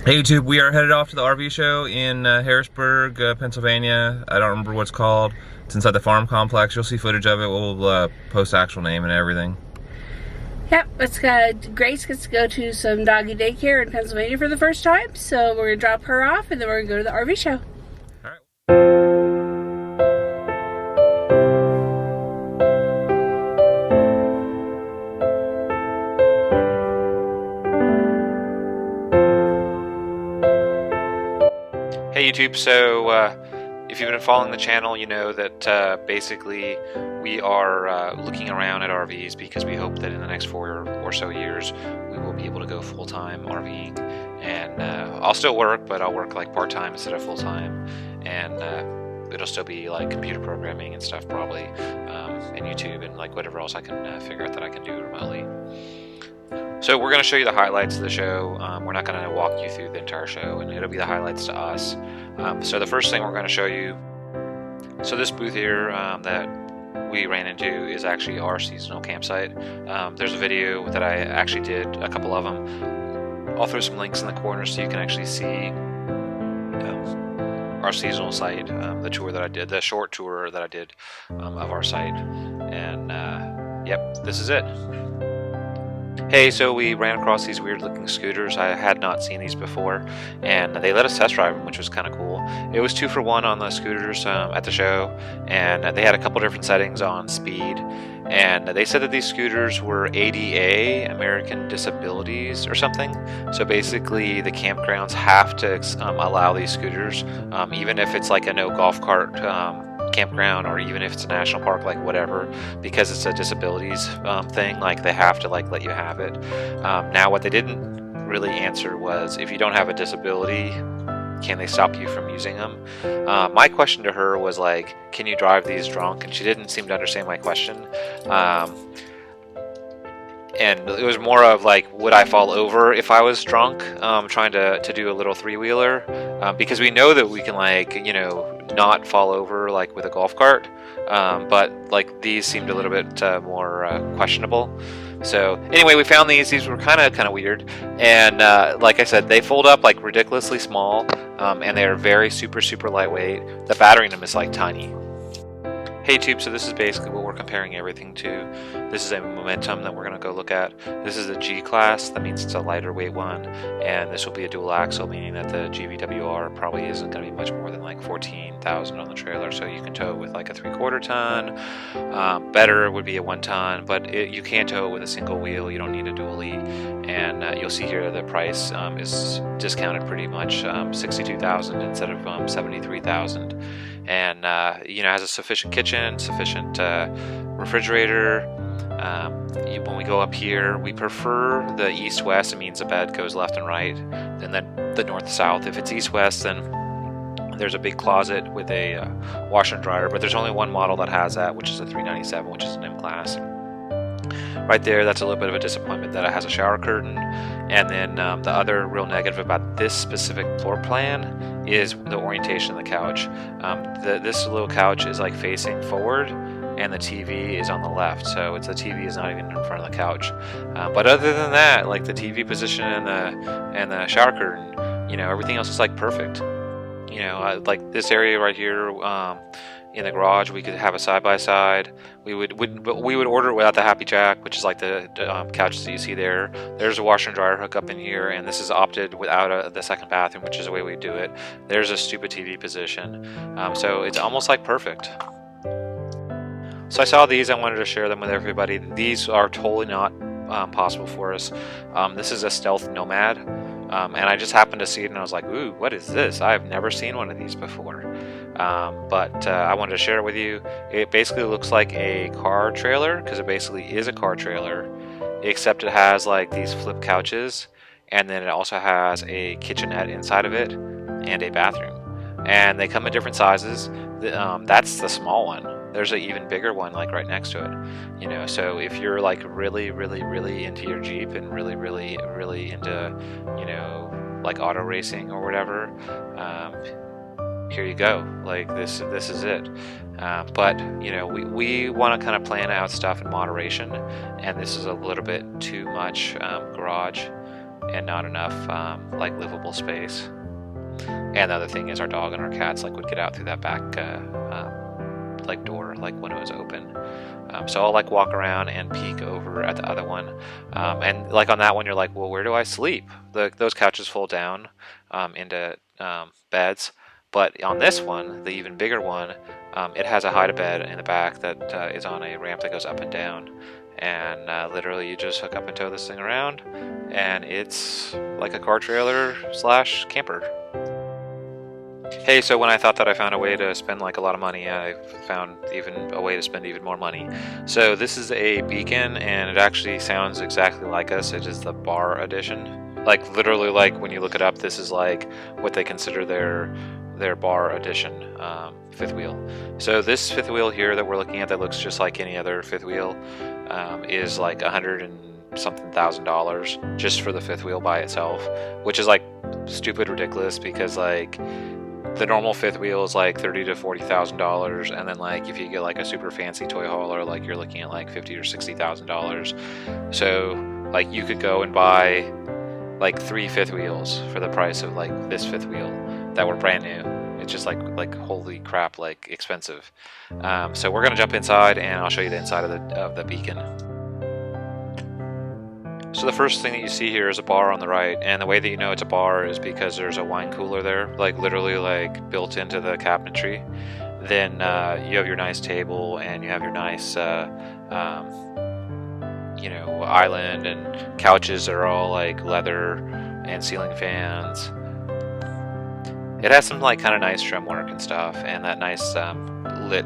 Hey YouTube, we are headed off to the RV show in Harrisburg, Pennsylvania. I don't remember what it's called. It's inside the farm complex. You'll see footage of it. We'll post the actual name and everything. Yep, Grace gets to go to some doggy daycare in Pennsylvania for the first time, so we're going to drop her off and then we're going to go to the RV show. All right. Hey YouTube, so if you've been following the channel, you know that basically we are looking around at RVs because we hope that in the next 4 or so years we will be able to go full-time RVing. And I'll still work, but I'll work like part-time instead of full-time. And it'll still be like computer programming and stuff probably, and YouTube and like whatever else I can figure out that I can do remotely. So we're going to show you the highlights of the show. We're not going to walk you through the entire show, and it'll be the highlights to us. So the first thing we're going to show you, so this booth here that we ran into is actually our seasonal campsite. There's a video that I actually did, a couple of them. I'll throw some links in the corner so you can actually see our seasonal site, the tour that I did, the short tour that I did of our site. And yep, this is it. Hey, so we ran across these weird looking scooters. I had not seen these before, and they let us test drive them, which was kind of cool. It was 2 for 1 on the scooters at the show, and they had a couple different settings on speed. And they said that these scooters were ADA, American Disabilities or something. So basically the campgrounds have to allow these scooters, even if it's like a no golf cart campground, or even if it's a national park, like whatever, because it's a disabilities thing, like they have to like let you have it. Now what they didn't really answer was, if you don't have a disability, can they stop you from using them? My question to her was like, can you drive these drunk? And she didn't seem to understand my question. And it was more of like, would I fall over if I was drunk trying to do a little 3-wheeler? Because we know that we can, like, you know, not fall over like with a golf cart, but like these seemed a little bit more questionable. So anyway, we found these were kind of weird, and like I said, they fold up like ridiculously small, and they're very super lightweight. The battery in them is like tiny. Hey Tube, so this is basically what we're comparing everything to. This is a Momentum that we're going to go look at. This is a G class, that means it's a lighter weight one, and this will be a dual axle, meaning that the GVWR probably isn't going to be much more than like 14,000 on the trailer, so you can tow it with like a 3/4 ton. Better would be a 1 ton, but you can tow it with a single wheel. You don't need a dually, and you'll see here the price is discounted pretty much, 62,000 instead of 73,000. And you know, has a sufficient kitchen, sufficient refrigerator. When we go up here, we prefer the east-west. It means the bed goes left and right, and then the north-south. If it's east-west, then there's a big closet with a washer and dryer, but there's only one model that has that, which is a 397, which is an M class. Right there, that's a little bit of a disappointment that it has a shower curtain. And then the other real negative about this specific floor plan is the orientation of the couch. This little couch is like facing forward, and the TV is on the left, so the TV is not even in front of the couch. But other than that, like the TV position and the shower curtain, you know, everything else is like perfect. You know, like this area right here in the garage, we could have a side-by-side. We would order it without the Happy Jack, which is like the couches that you see there. There's a washer and dryer hookup in here, and this is opted without the second bathroom, which is the way we do it. There's a stupid TV position, so it's almost like perfect. So I saw these, I wanted to share them with everybody. These are totally not possible for us. This is a Stealth Nomad, and I just happened to see it, and I was like, ooh, what is this? I've never seen one of these before. But I wanted to share it with you. It basically looks like a car trailer, because it basically is a car trailer, except it has like these flip couches, and then it also has a kitchenette inside of it and a bathroom. And they come in different sizes. That's the small one. There's an even bigger one like right next to it. You know, so if you're like really into your Jeep and really into, you know, like auto racing or whatever, here you go. Like this is it. But you know, we want to kind of plan out stuff in moderation, and this is a little bit too much garage. and not enough like livable space. And the other thing is our dog and our cats like would get out through that back like door like when it was open. So I'll like walk around and peek over at the other one, and like on that one you're like, well, where do I sleep? Those couches fold down into beds, but on this one, the even bigger one, it has a hide-a-bed in the back that is on a ramp that goes up and down, and literally you just hook up and tow this thing around, and it's like a car trailer / camper. Hey, so when I thought that I found a way to spend like a lot of money, I found even a way to spend even more money. So this is a beacon, and it actually sounds exactly like us. It is the bar edition. Like literally, like when you look it up, this is like what they consider their bar edition fifth wheel. So this fifth wheel here that we're looking at, that looks just like any other fifth wheel, is like $100 and something thousand just for the fifth wheel by itself, which is like stupid ridiculous, because like the normal fifth wheel is like $30,000 to $40,000, and then like if you get like a super fancy toy hauler, like you're looking at like $50,000 or $60,000. So like you could go and buy like 3 fifth wheels for the price of like this fifth wheel that were brand new. It's just like holy crap, like expensive. So we're gonna jump inside, and I'll show you the inside of the beacon. So the first thing that you see here is a bar on the right, and the way that you know it's a bar is because there's a wine cooler there, like literally like built into the cabinetry. Then you have your nice table, and you have your nice island and couches that are all like leather, and ceiling fans. It has some like kind of nice trim work and stuff, and that nice lit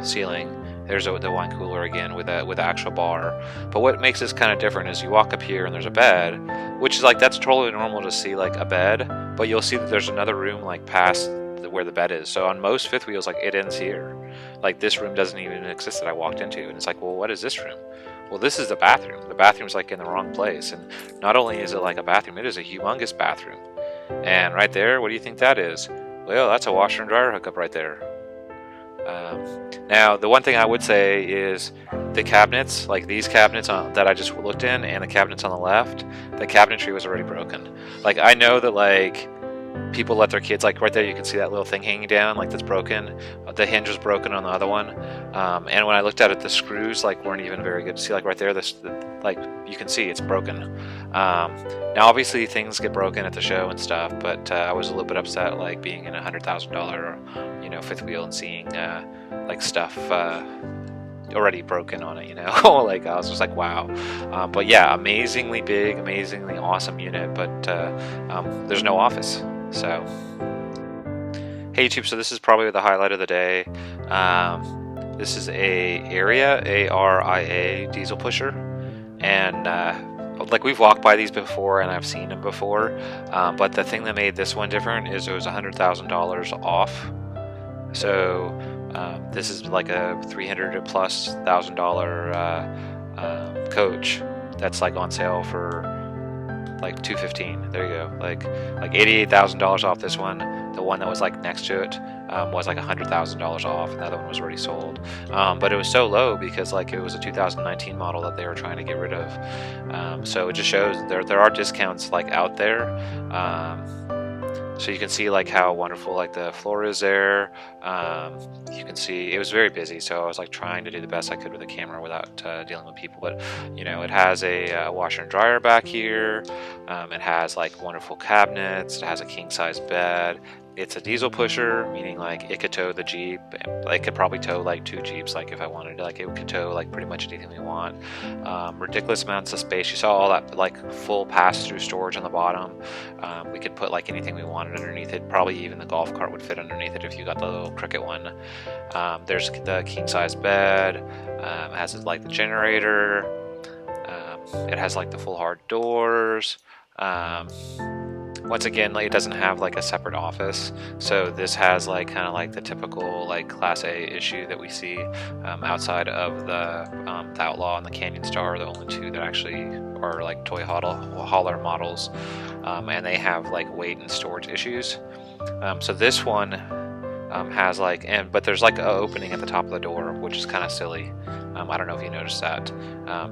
ceiling. There's the wine cooler again with the actual bar. But what makes this kind of different is you walk up here and there's a bed, which is like, that's totally normal to see like a bed, but you'll see that there's another room like past where the bed is. So on most fifth wheels, like it ends here. Like this room doesn't even exist that I walked into, and it's like, well, what is this room? Well, this is the bathroom. The bathroom's like in the wrong place, and not only is it like a bathroom, it is a humongous bathroom. And right there, what do you think that is? Well, that's a washer and dryer hookup right there. Now, the one thing I would say is the cabinets, like these cabinets that I just looked in, and the cabinets on the left, the cabinetry was already broken. Like, I know that like people let their kids, like right there you can see that little thing hanging down, like that's broken. The hinge was broken on the other one, and when I looked at it, the screws like weren't even very good. See, like right there, like you can see it's broken. Now obviously things get broken at the show and stuff, but I was a little bit upset like being in $100,000 fifth wheel and seeing like stuff already broken on it, like I was just like, wow. But yeah, amazingly big, amazingly awesome unit, but there's no office. So hey YouTube, so this is probably the highlight of the day. This is a aria, ARIA diesel pusher, and like we've walked by these before and I've seen them before, but the thing that made this one different is it was $100,000 off. So this is like a $300,000+ coach that's like on sale for like $215,000. There you go, like $88,000 off this one. The one that was like next to it was like $100,000 off, and the other one was already sold. But it was so low because like it was a 2019 model that they were trying to get rid of. So it just shows there are discounts like out there. So you can see like how wonderful like the floor is there. You can see it was very busy, so I was like trying to do the best I could with the camera without dealing with people. But it has a washer and dryer back here. It has like wonderful cabinets. It has a king size bed. It's a diesel pusher, meaning like it could tow the Jeep. Like, it could probably tow like 2 Jeeps, like if I wanted to. Like it could tow like pretty much anything we want. Ridiculous amounts of space. You saw all that like full pass-through storage on the bottom. We could put like anything we wanted underneath it. Probably even the golf cart would fit underneath it if you got the little Cricket one. There's the king size bed. It has like the generator. It has like the full hard doors. Once again, like it doesn't have like a separate office, so this has like kind of like the typical like Class A issue that we see outside of the Outlaw and the Canyon Star are the only 2 that actually are like toy hauler models, and they have like weight and storage issues. So this one has like, but there's like an opening at the top of the door, which is kind of silly. I don't know if you noticed that.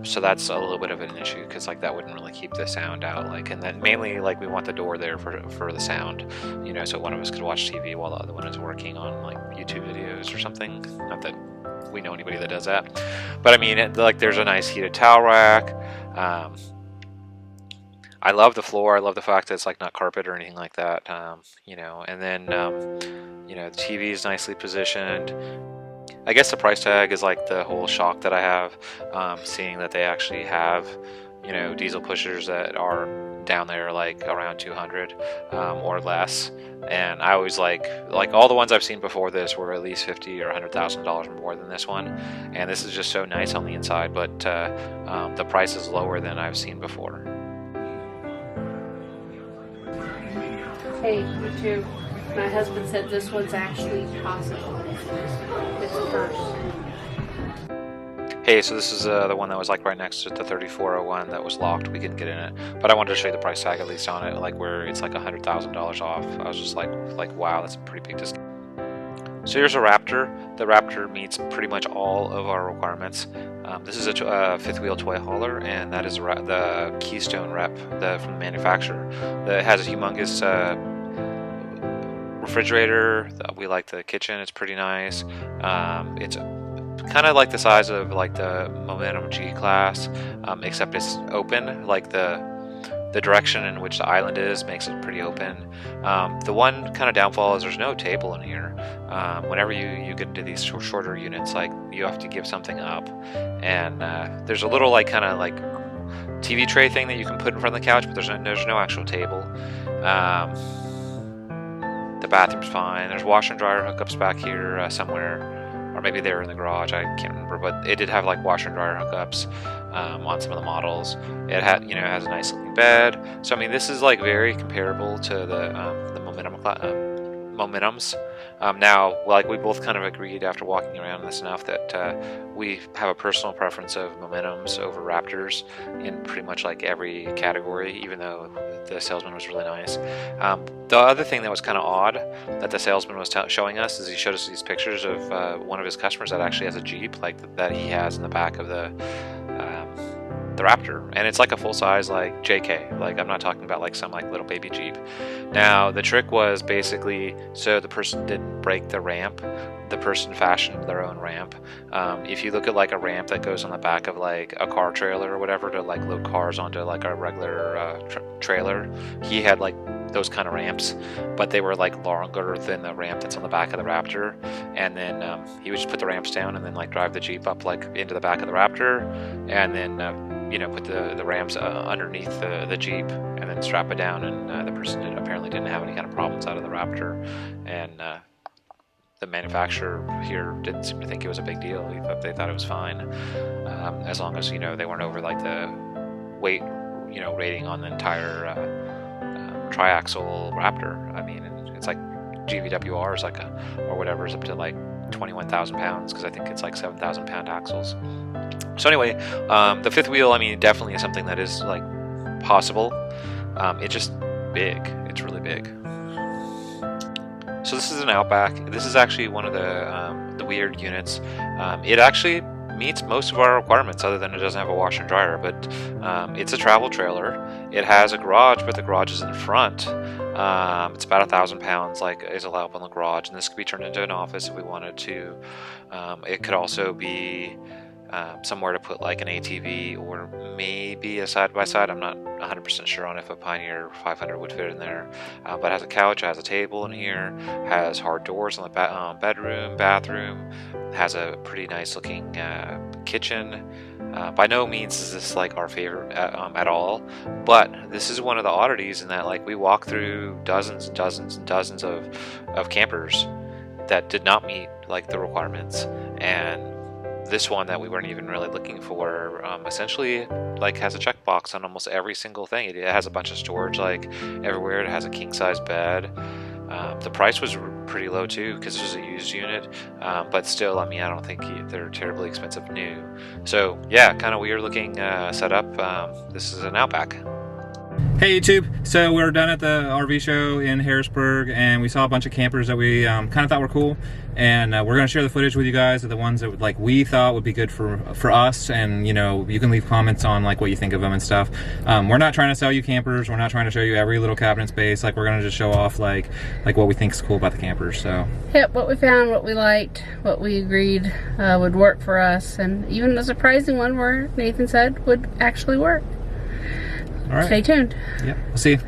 So that's a little bit of an issue, because like that wouldn't really keep the sound out. Like, and then mainly like we want the door there for the sound, you know, so one of us could watch TV while the other one is working on like YouTube videos or something. Not that we know anybody that does that, but I mean, like there's a nice heated towel rack. I love the floor. I love the fact that it's like not carpet or anything like that. You know, and then you know, the TV is nicely positioned. I guess the price tag is like the whole shock that I have, seeing that they actually have, you know, diesel pushers that are down there like around 200 or less. And I always like all the ones I've seen before this were at least $50,000 or $100,000 more than this one. And this is just so nice on the inside, but the price is lower than I've seen before. Hey, you too. My husband said this one's actually possible. It's first. Hey, so this is the one that was like right next to the 3401 that was locked. We couldn't get in it, but I wanted to show you the price tag at least on it, like where it's like $100,000 off. I was just like wow, that's a pretty big discount. So here's a Raptor. The Raptor meets pretty much all of our requirements. This is a fifth wheel toy hauler, and that is the Keystone rep from the manufacturer. It has a humongous refrigerator. We like the kitchen. It's pretty nice. It's kind of like the size of like the Momentum G class, except it's open. Like the direction in which the island is makes it pretty open. The one kind of downfall is there's no table in here. Whenever you get into these shorter units, like you have to give something up, and there's a little like kind of like TV tray thing that you can put in front of the couch, but there's no actual table. The bathroom's fine. There's washer and dryer hookups back here somewhere. Or maybe they were in the garage, I can't remember, but it did have like washer and dryer hookups on some of the models. It had, you know, has a nice looking bed. So I mean, this is like very comparable to the Momentums. Now, like we both kind of agreed after walking around this enough that we have a personal preference of Momentums over Raptors in pretty much like every category, even though the salesman was really nice. The other thing that was kind of odd that the salesman was showing us is he showed us these pictures of one of his customers that actually has a Jeep like that he has in the back of the Raptor, and it's like a full-size like JK. Like I'm not talking about like some like little baby Jeep. Now the trick was basically so the person didn't break the ramp, the person fashioned their own ramp. If you look at like a ramp that goes on the back of like a car trailer or whatever to like load cars onto like a regular trailer, he had like those kind of ramps, but they were like longer than the ramp that's on the back of the Raptor. And then he would just put the ramps down and then like drive the Jeep up like into the back of the Raptor, and then you know, put the ramps underneath the Jeep and then strap it down. And the person apparently didn't have any kind of problems out of the Raptor, and the manufacturer here didn't seem to think it was a big deal. They thought it was fine, as long as, you know, they weren't over like the weight, you know, rating on the entire triaxle Raptor. I mean, it's like GVWR is like or whatever is up to like 21,000 pounds, because I think it's like 7,000 pound axles. So anyway, the fifth wheel, I mean, definitely is something that is like possible. It's just big. It's really big. So this is an Outback. This is actually one of the weird units. It actually meets most of our requirements, other than it doesn't have a washer and dryer. But it's a travel trailer. It has a garage, but the garage is in front. It's about 1,000 pounds, like is allowable in the garage, and this could be turned into an office if we wanted to. It could also be somewhere to put like an ATV or maybe a side-by-side. I'm not 100% sure on if a Pioneer 500 would fit in there, but it has a couch, it has a table in here, has hard doors on the bedroom, bathroom, has a pretty nice looking kitchen. By no means is this like our favorite at all, but this is one of the oddities in that like we walk through dozens and dozens and dozens of campers that did not meet like the requirements, and this one that we weren't even really looking for essentially like has a checkbox on almost every single thing. It has a bunch of storage like everywhere. It has a king size bed. The price was pretty low too, because this was a used unit, but still, I mean, I don't think they're terribly expensive new. So yeah, kind of weird looking setup. This is an Outback. Hey YouTube, so we're done at the RV show in Harrisburg and we saw a bunch of campers that we kind of thought were cool, and we're going to share the footage with you guys of the ones that like we thought would be good for us, and you know, you can leave comments on like what you think of them and stuff. We're not trying to sell you campers, we're not trying to show you every little cabinet space, like we're going to just show off like what we think is cool about the campers. So yep, what we found, what we liked, what we agreed would work for us, and even the surprising one where Nathan said would actually work. all right, stay tuned. Yep, we'll see you.